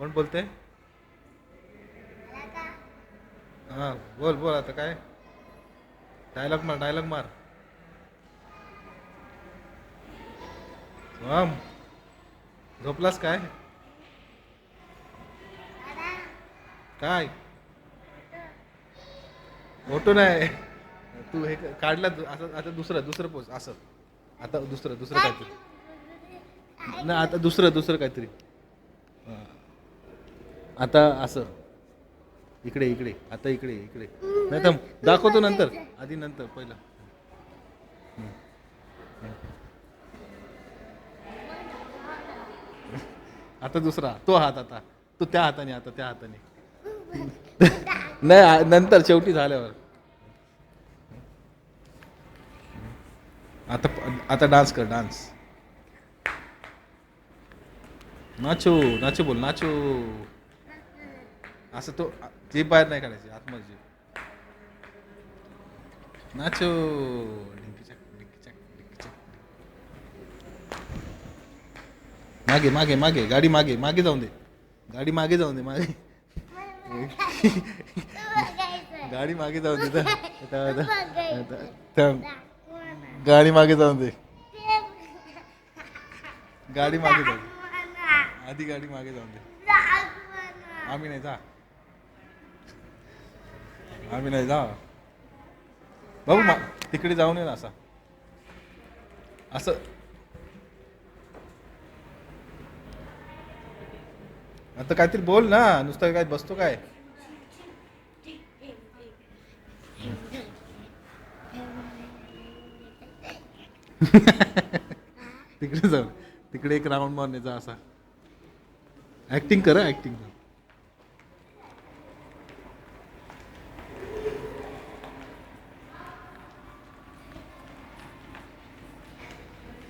कोण बोलते? हां, बोल बोल आता काय? डायलॉग मार, डायलॉग मार. शिवम, झोपलास काय? काय? फोटो नाही. तू हे काढला असं, आता दुसरं दुसरं पोच असं. आता दुसरं दुसरं काहीतरी. नाही, आता दुसरं दुसरं काहीतरी. हां. आता असं. इकडे इकडे, आता इकडे इकडे. नाही तर दाखवतो नंतर, आधी नंतर पहिलं. आता दुसरा तो हात, आता तो त्या हाताने, आता त्या हाताने. नाही नंतर शेवटी झाल्यावर. आता आता डान्स कर, डान्स. नाचो नाचो बोल, नाचो. असं तो जीभ बाहेर नाही काढायची, आतमध्ये जीभ. नाचो. डिंकीचक, डिंकीचक, डिंकीचक. मागे मागे मागे, गाडी मागे मागे जाऊन दे. गाडी मागे जाऊन दे, मागे. गाडी मागे जाऊन दे. थांब. गाडी मागे जाऊन दे. गाडी मागे जाऊन दे. आधी गाडी मागे जाऊन दे. आम्ही नाही जा. आम्ही नाही जा. बाबू तिकडे जाऊन ये ना, असा असं. आता काहीतरी बोल ना, नुसतं काय बसतो काय? तिकडे जाऊ, तिकडे एक राऊंड मारणे जा असा. ऍक्टिंग करा, ऍक्टिंग.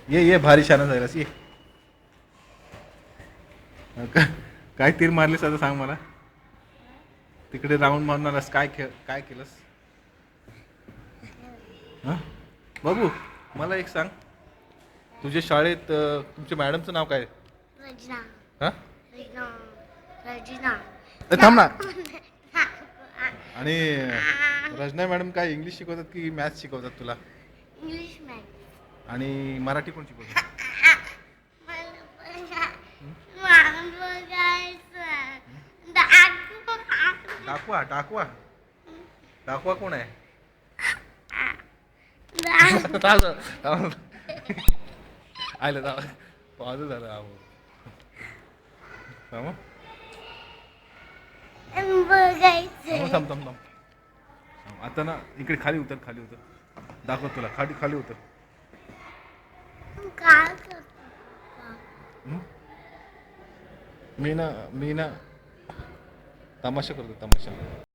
ये भारी शाना जायलास ये. काय तीर मारलीस आता सांग मला. तिकडे राऊंड मारणारस, काय काय केलंस? हा बाबू, मला एक सांग. तुझ्या शाळेत तुमच्या मॅडमचं नाव काय? रजना. हा, रजना. रजना. थांब ना. आणि रजना मॅडम काय इंग्लिश शिकवतात की मॅथ्स शिकवतात तुला? English math. आणि मराठी कोण शिकवतात? मला बघायचं. दाखव. टाकवा टाकवा. टाकवा कोण आहे? आयलं जाऊ. पाहतो झालं आहो. थांब बघायचं. थांब थांब थांब. आता ना इकडे खाली उतर, खाली उतर. दाखव तुला, खाली खाली उतर. काय करतो? मी ना तमाशा करतो, तमाशा.